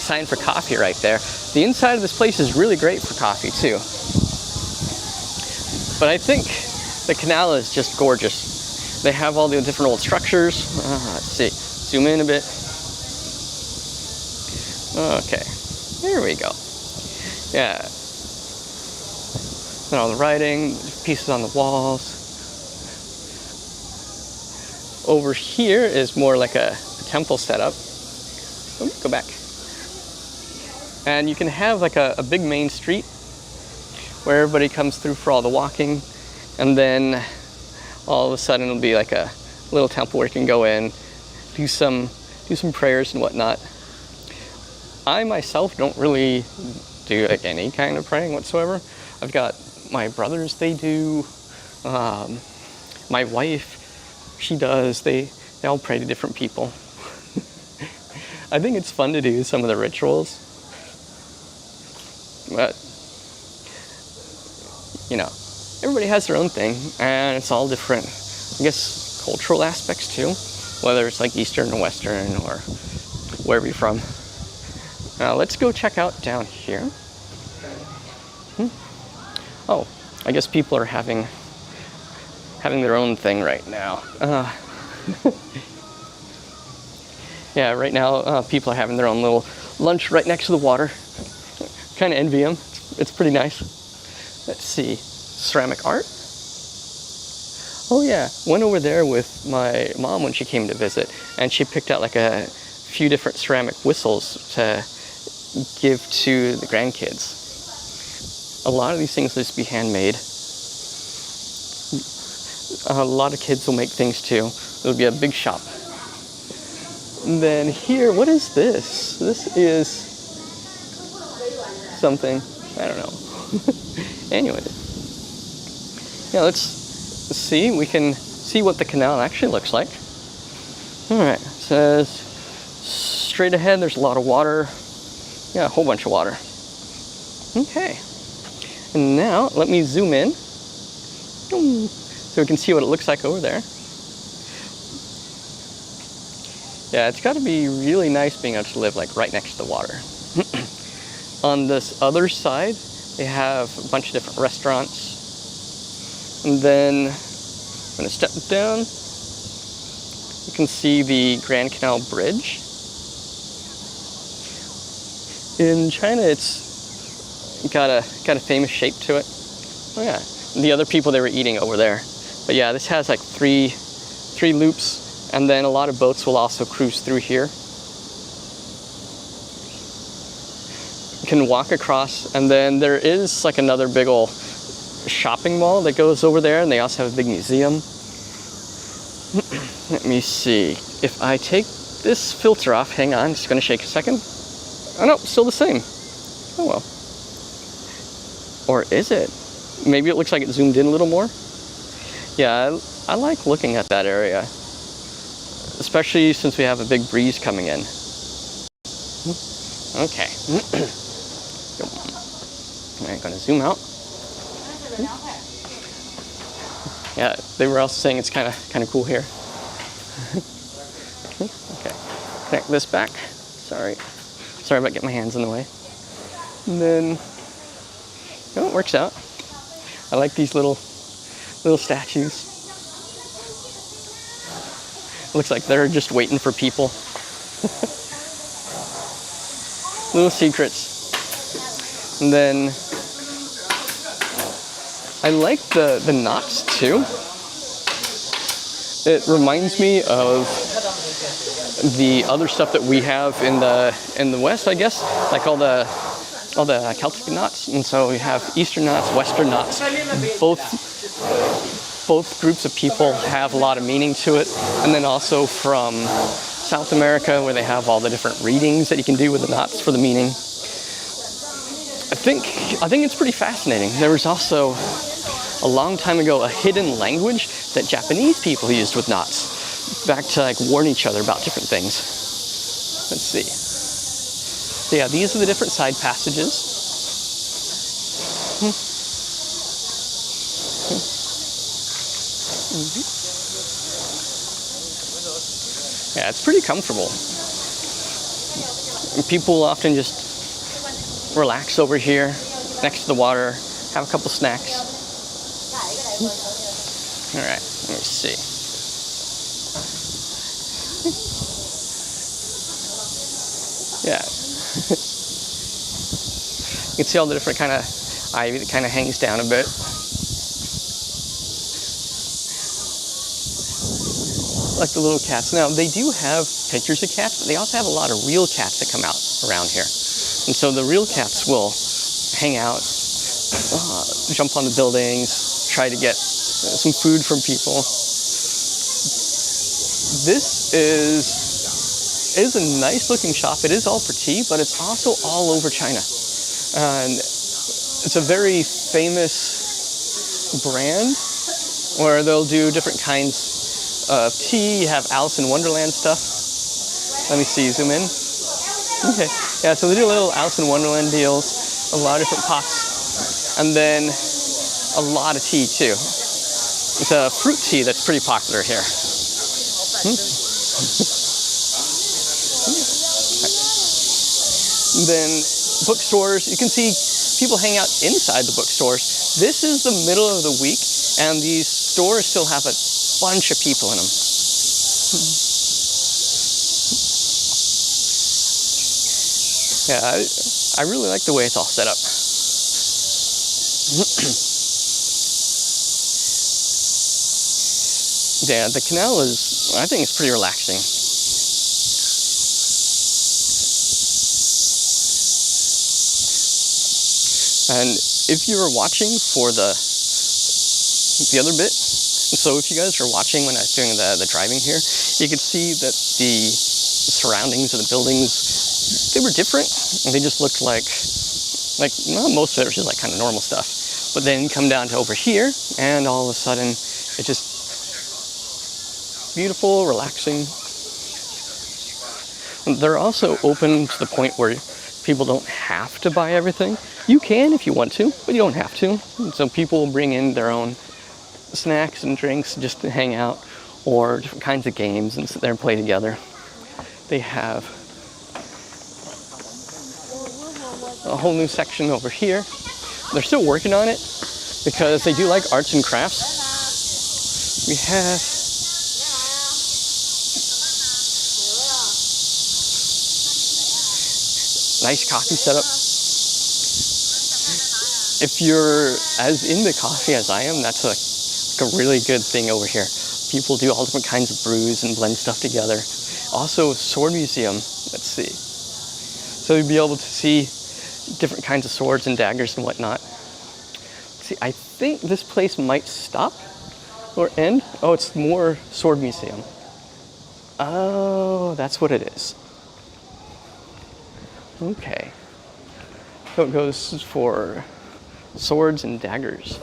sign for coffee right there. The inside of this place is really great for coffee too. But I think the canal is just gorgeous. They have all the different old structures. Let's see, zoom in a bit. Okay, there we go. Yeah. And all the writing, pieces on the walls. Over here is more like a temple setup. Oops, go back. And you can have like a big main street where everybody comes through for all the walking, and then all of a sudden it'll be like a little temple where you can go in, do some prayers and whatnot. I myself don't really do like any kind of praying whatsoever. I've got my brothers, they do. My wife, she does. They all pray to different people. I think it's fun to do some of the rituals, but you know, everybody has their own thing, and it's all different. I guess cultural aspects too, whether it's like Eastern or Western or wherever you're from. Now let's go check out down here. Oh, I guess people are having their own thing right now. Yeah, right now people are having their own little lunch right next to the water. Kind of envy them. It's pretty nice. Let's see, ceramic art. Oh yeah, went over there with my mom when she came to visit, and she picked out like a few different ceramic whistles to give to the grandkids. A lot of these things will just be handmade. A lot of kids will make things too. It'll be a big shop. And then here, what is this? This is something, I don't know. Anyway, yeah, let's see. We can see what the canal actually looks like. All right, it says straight ahead, there's a lot of water. Yeah, a whole bunch of water. Okay. And now, let me zoom in so we can see what it looks like over there. Yeah, it's got to be really nice being able to live like right next to the water. On this other side, they have a bunch of different restaurants. And then, I'm going to step down. You can see the Grand Canal Bridge. In China, it's got a famous shape to it. Oh yeah, the other people they were eating over there. But yeah, this has like three loops, and then a lot of boats will also cruise through here. You can walk across, and then there is like another big old shopping mall that goes over there, and they also have a big museum. Let me see. If I take this filter off, hang on, just gonna shake a second. Oh no, still the same. Oh well. Or is it? Maybe it looks like it zoomed in a little more. Yeah, I like looking at that area, especially since we have a big breeze coming in. Okay. I'm gonna zoom out. Yeah, they were also saying it's kind of cool here. Okay, connect this back. Sorry about getting my hands in the way. And then, oh, it works out. I like these little statues. Looks like they're just waiting for people. Little secrets. And then I like the knots too. It reminds me of the other stuff that we have in the West, I guess, like all the Celtic knots. And so we have Eastern knots, Western knots. Both groups of people have a lot of meaning to it. And then also from South America, where they have all the different readings that you can do with the knots for the meaning. I think it's pretty fascinating. There was also a long time ago a hidden language that Japanese people used with knots, back to like warn each other about different things. Let's see. So yeah, these are the different side passages. Yeah, it's pretty comfortable. And people will often just relax over here next to the water, have a couple snacks. All right, let me see. Yeah. You can see all the different kind of ivy that kind of hangs down a bit. Like the little cats. Now, they do have pictures of cats, but they also have a lot of real cats that come out around here. And so the real cats will hang out, jump on the buildings, try to get some food from people. This is a nice looking shop. It is all for tea, but it's also all over China. And it's a very famous brand where they'll do different kinds of tea. You have Alice in Wonderland stuff. Let me see, zoom in. Okay, yeah, so they do little Alice in Wonderland deals, a lot of different pots, and then a lot of tea too. It's a fruit tea that's pretty popular here. Then bookstores, you can see people hang out inside the bookstores. This is the middle of the week, and these stores still have a bunch of people in them. Yeah, I really like the way it's all set up. Yeah, the canal is, I think it's pretty relaxing. And if you were watching for the other bit, so if you guys are watching when I was doing the driving here, you could see that the surroundings of the buildings, they were different. And they just looked like well, most of it was just like kind of normal stuff. But then come down to over here, and all of a sudden, it just beautiful, relaxing. They're also open to the point where people don't have to buy everything. You can if you want to, but you don't have to. So people will bring in their own snacks and drinks just to hang out, or different kinds of games and sit there and play together. They have a whole new section over here. They're still working on it because they do like arts and crafts. We have nice coffee setup. If you're as into coffee as I am, that's like a really good thing over here. People do all different kinds of brews and blend stuff together. Also, sword museum. Let's see. So you'll be able to see different kinds of swords and daggers and whatnot. See, I think this place might stop or end. Oh, it's more sword museum. Oh, that's what it is. Okay. So it goes for swords and daggers.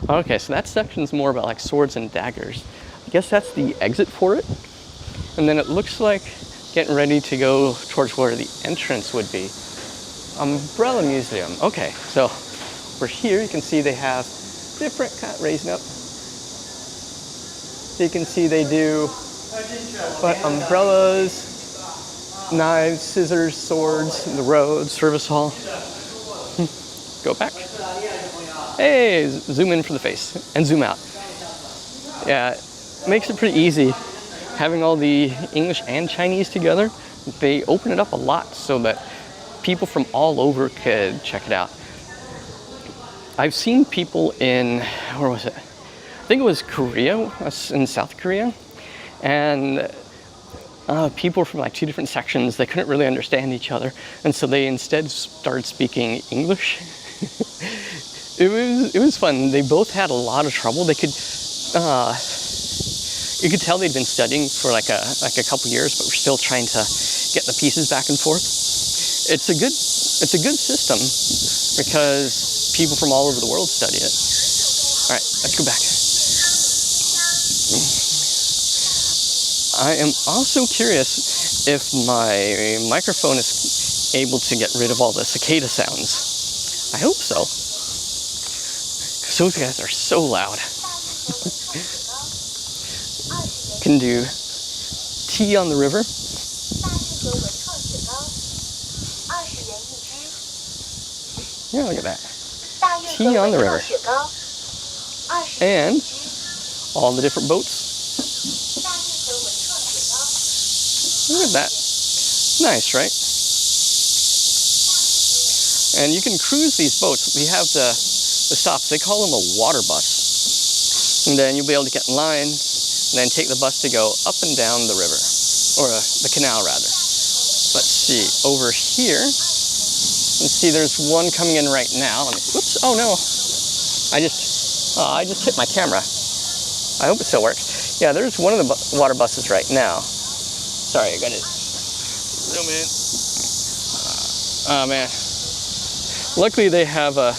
Okay, so that section's more about like swords and daggers. I guess that's the exit for it. And then it looks like getting ready to go towards where the entrance would be. Umbrella Museum. Okay, so over here you can see they have different raising up. So you can see they do umbrellas, knives, scissors, swords, the road, service hall. Go back. Hey, zoom in for the face and zoom out. Yeah, it makes it pretty easy having all the English and Chinese together. They open it up a lot so that people from all over could check it out. I've seen people in, where was it? I think it was Korea, in South Korea, and people from like two different sections, they couldn't really understand each other, and so they instead started speaking English. It was fun. They both had a lot of trouble. They could, you could tell they'd been studying for like a couple years, but were still trying to get the pieces back and forth. It's a good system because people from all over the world study it. All right, let's go back. I am also curious if my microphone is able to get rid of all the cicada sounds. I hope so, because those guys are so loud. Can do tea on the river. Yeah, look at that. Tea on the river. And all the different boats. Look at that. Nice, right? And you can cruise these boats. We have the stops. They call them a water bus. And then you'll be able to get in line and then take the bus to go up and down the river. Or the canal, rather. Let's see. Over here, let's see, there's one coming in right now. Whoops. Oh, no. I just hit my camera. I hope it still works. Yeah, there's one of the water buses right now. Sorry, I got it. Zoom in. Oh, man. Luckily, they have a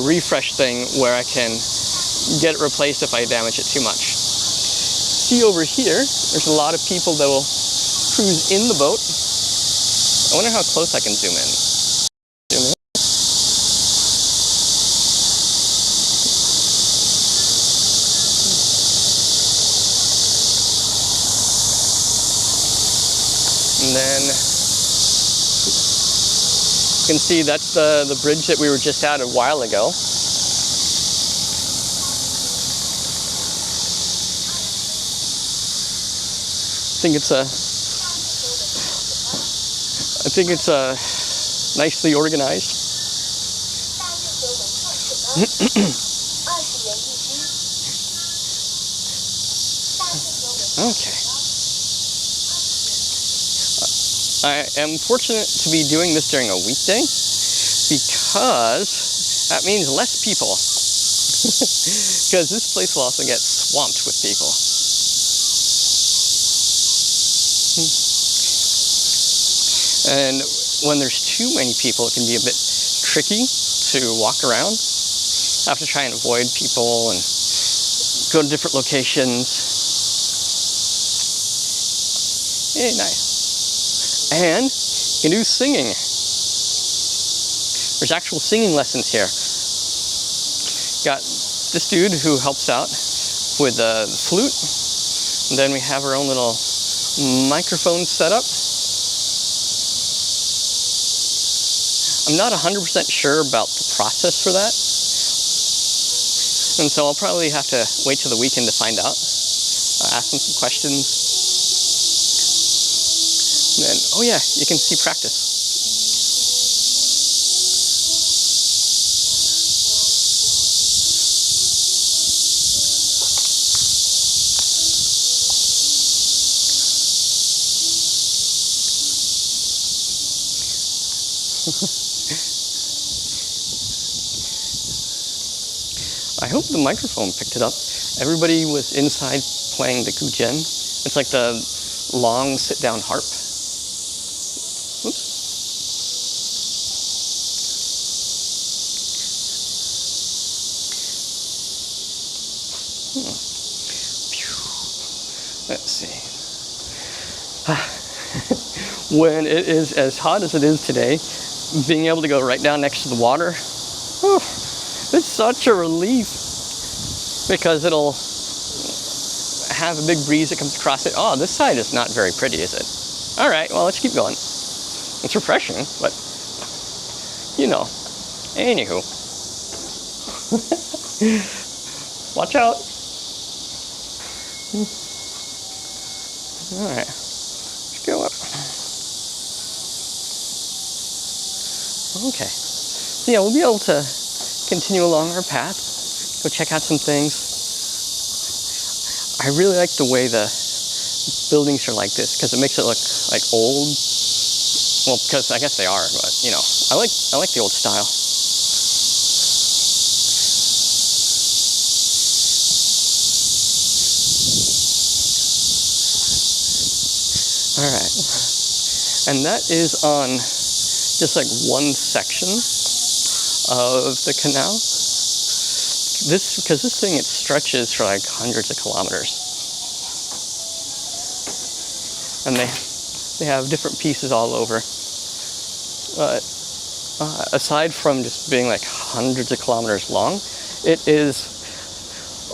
refresh thing where I can get it replaced if I damage it too much. See over here, there's a lot of people that will cruise in the boat. I wonder how close I can zoom in. Zoom in. And then you can see that's the bridge that we were just at a while ago. I think it's nicely organized. Okay. I am fortunate to be doing this during a weekday because that means less people. Because this place will also get swamped with people. And when there's too many people, it can be a bit tricky to walk around. I have to try and avoid people and go to different locations. Hey, nice. And you can do singing. There's actual singing lessons here. Got this dude who helps out with the flute. And then we have our own little microphone set up. I'm not 100% sure about the process for that. And so I'll probably have to wait till the weekend to find out. Ask them some questions. And then, oh yeah, you can see practice. I hope the microphone picked it up. Everybody was inside playing the guzheng. It's like the long sit-down harp. Oops. Let's see. When it is as hot as it is today, being able to go right down next to the water, it's such a relief because it'll have a big breeze that comes across it. Oh, this side is not very pretty, is it? All right, well, let's keep going. It's refreshing, but you know, anywho. Watch out. All right, let's go up. Okay, so yeah, we'll be able to continue along our path, go check out some things. I really like the way the buildings are like this because it makes it look like old. Well, because I guess they are, but you know, I like the old style. All right, and that is on just like one section of the canal. Because this thing, it stretches for like hundreds of kilometers. And they have different pieces all over. Aside from just being like hundreds of kilometers long, it is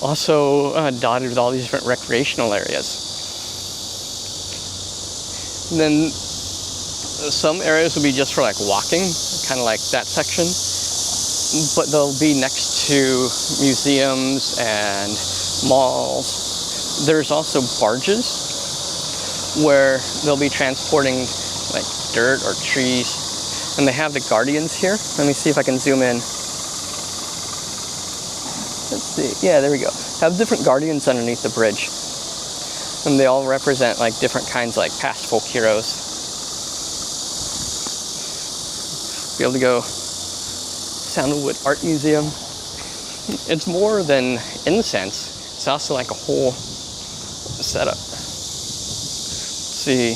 also dotted with all these different recreational areas. And then some areas will be just for like walking, kind of like that section. But they'll be next to museums and malls. There's also barges where they'll be transporting like dirt or trees. And they have the guardians here. Let me see if I can zoom in. Let's see. Yeah, there we go. Have different guardians underneath the bridge. And they all represent like different kinds like past folk heroes. Be able to go Sandalwood Art Museum. It's more than incense. It's also like a whole setup. Let's see.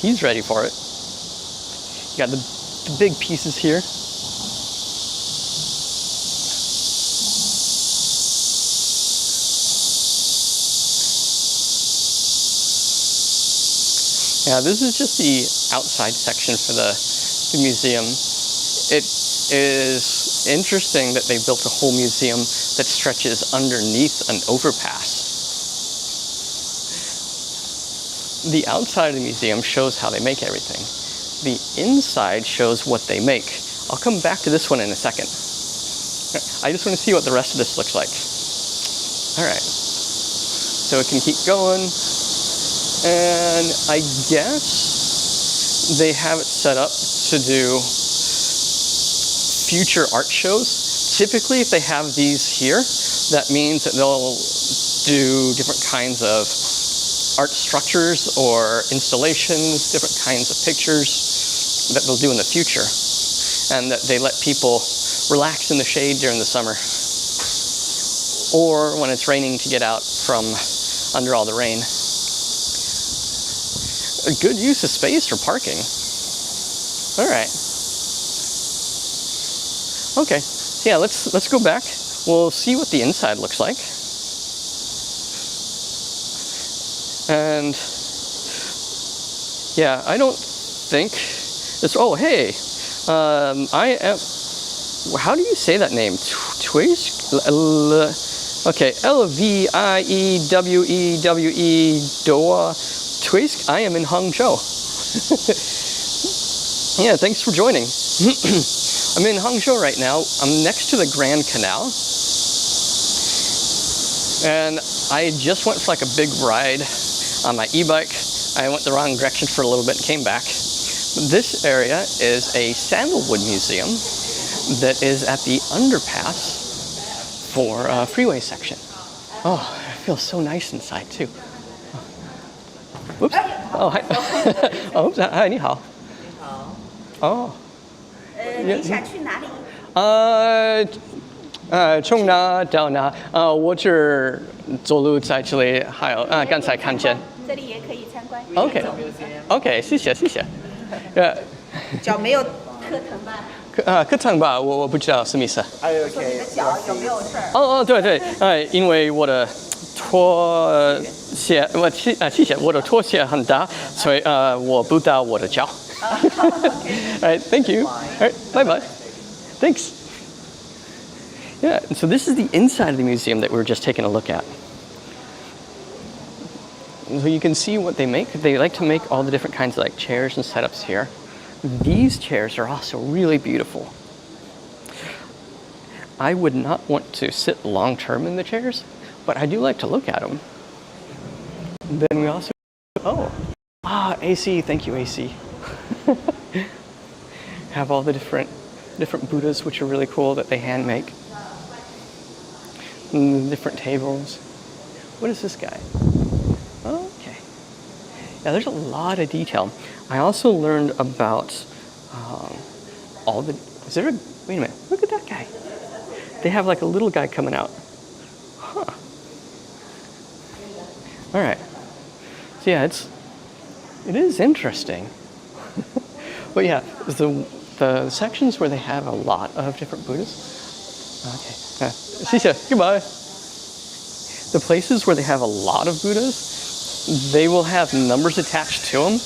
He's ready for it. You got the big pieces here. Yeah, this is just the outside section for the museum. It is interesting that they built a whole museum that stretches underneath an overpass. The outside of the museum shows how they make everything. The inside shows what they make. I'll come back to this one in a second. I just want to see what the rest of this looks like. All right, so it can keep going. And I guess they have it set up to do future art shows. Typically, if they have these here, that means that they'll do different kinds of art structures or installations, different kinds of pictures that they'll do in the future. And that they let people relax in the shade during the summer. Or when it's raining to get out from under all the rain. A good use of space for parking. All right. Okay. So yeah, let's go back. We'll see what the inside looks like. And yeah, I don't think it's. Oh, hey. I am. How do you say that name? Twish. Okay. L-V-I-E-W-E-W-E. Doa. Twisk, I am in Hangzhou. Yeah, thanks for joining. I'm in Hangzhou right now. I'm next to the Grand Canal. And I just went for like a big ride on my e-bike. I went the wrong direction for a little bit and came back. This area is a sandalwood museum that is at the underpass for a freeway section. Oh, it feels so nice inside too. Whoops. Oh, hi. Oh, hi, 你好. 你好。哦。你想去哪里？从哪到哪？我只走路在这里，还有刚才看见。这里也可以参观。OK， 谢谢。脚没有磕疼吧？磕疼吧，我不知道什么意思。说你的脚有没有事儿？哦，对，因为我的拖鞋，谢谢，我的拖鞋很大，所以我不到我的脚。All right, thank you. All right, bye. Thanks. Yeah, so this is the inside of the museum that we were just taking a look at. So you can see what they make. They like to make all the different kinds of like chairs and setups here. These chairs are also really beautiful. I would not want to sit long term in the chairs, but I do like to look at them. Then we also, AC, thank you, AC. Have all the different Buddhas, which are really cool that they hand make. And different tables. What is this guy? Okay. Yeah, there's a lot of detail. I also learned about all the. Wait a minute. Look at that guy. They have like a little guy coming out. Huh. All right. So yeah, it is interesting. But yeah, the sections where they have a lot of different Buddhas. Okay. Goodbye. The places where they have a lot of Buddhas, they will have numbers attached to them,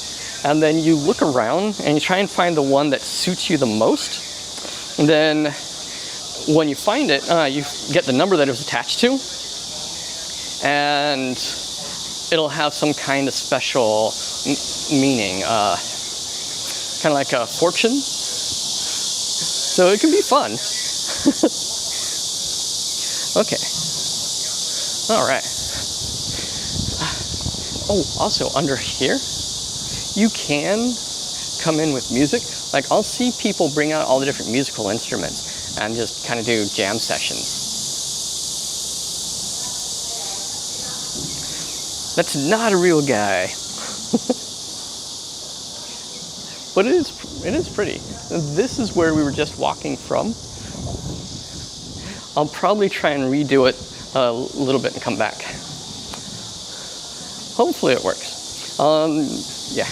and then you look around and you try and find the one that suits you the most. And then when you find it, you get the number that it was attached to, and it'll have some kind of special meaning, kind of like a fortune. So it can be fun. Okay. All right. Oh, also under here, you can come in with music. Like I'll see people bring out all the different musical instruments and just kind of do jam sessions. That's not a real guy. But it is pretty. This is where we were just walking from. I'll probably try and redo it a little bit and come back. Hopefully it works. Yeah.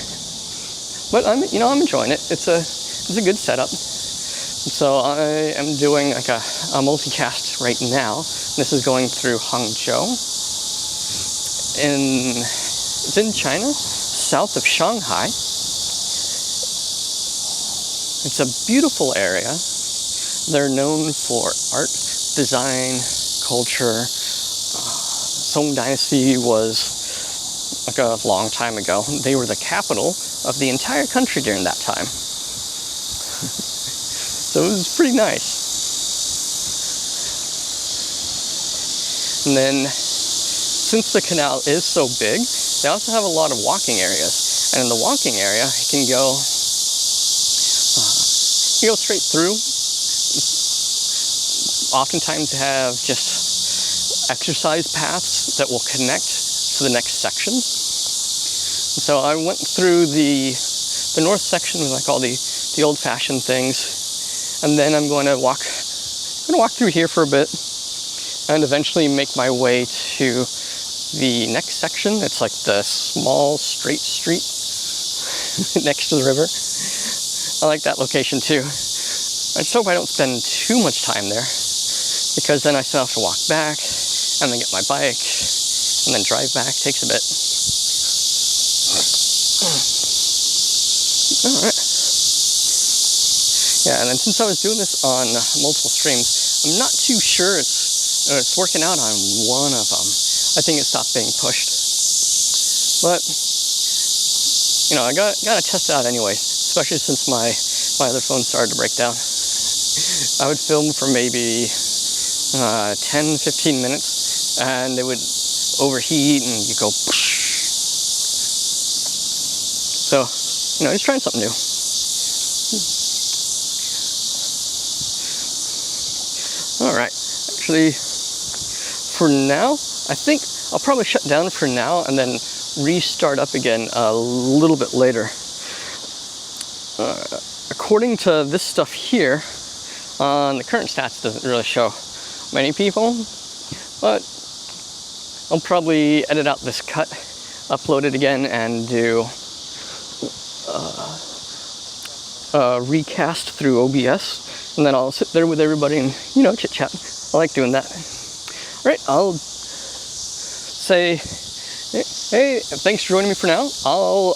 But I'm enjoying it. It's a good setup. So I am doing like a multicast right now. This is going through Hangzhou. It's in China, south of Shanghai. It's a beautiful area. They're known for art, design, culture. Song Dynasty was like a long time ago. They were the capital of the entire country during that time. So it was pretty nice. And then, since the canal is so big, they also have a lot of walking areas. And in the walking area, you can go straight through. Oftentimes have just exercise paths that will connect to the next section. So I went through the north section with like all the old-fashioned things. And then I'm going to walk through here for a bit and eventually make my way to the next section. It's like the small straight street next to the river. I like that location too. I just hope I don't spend too much time there, because then I still have to walk back and then get my bike and then drive back. Takes a bit. All right. Yeah, and then since I was doing this on multiple streams, I'm not too sure it's working out on one of them. I think it stopped being pushed. But I gotta test it out anyways, especially since my other phone started to break down. I would film for maybe 10-15 minutes and it would overheat and you go so just trying something new. All right, actually for now I think I'll probably shut down for now and then restart up again a little bit later. According to this stuff here, the current stats doesn't really show many people, but I'll probably edit out this cut, upload it again, and do recast through OBS, and then I'll sit there with everybody and chit chat. I like doing that. All right, I'll say, hey, thanks for joining me for now. I'll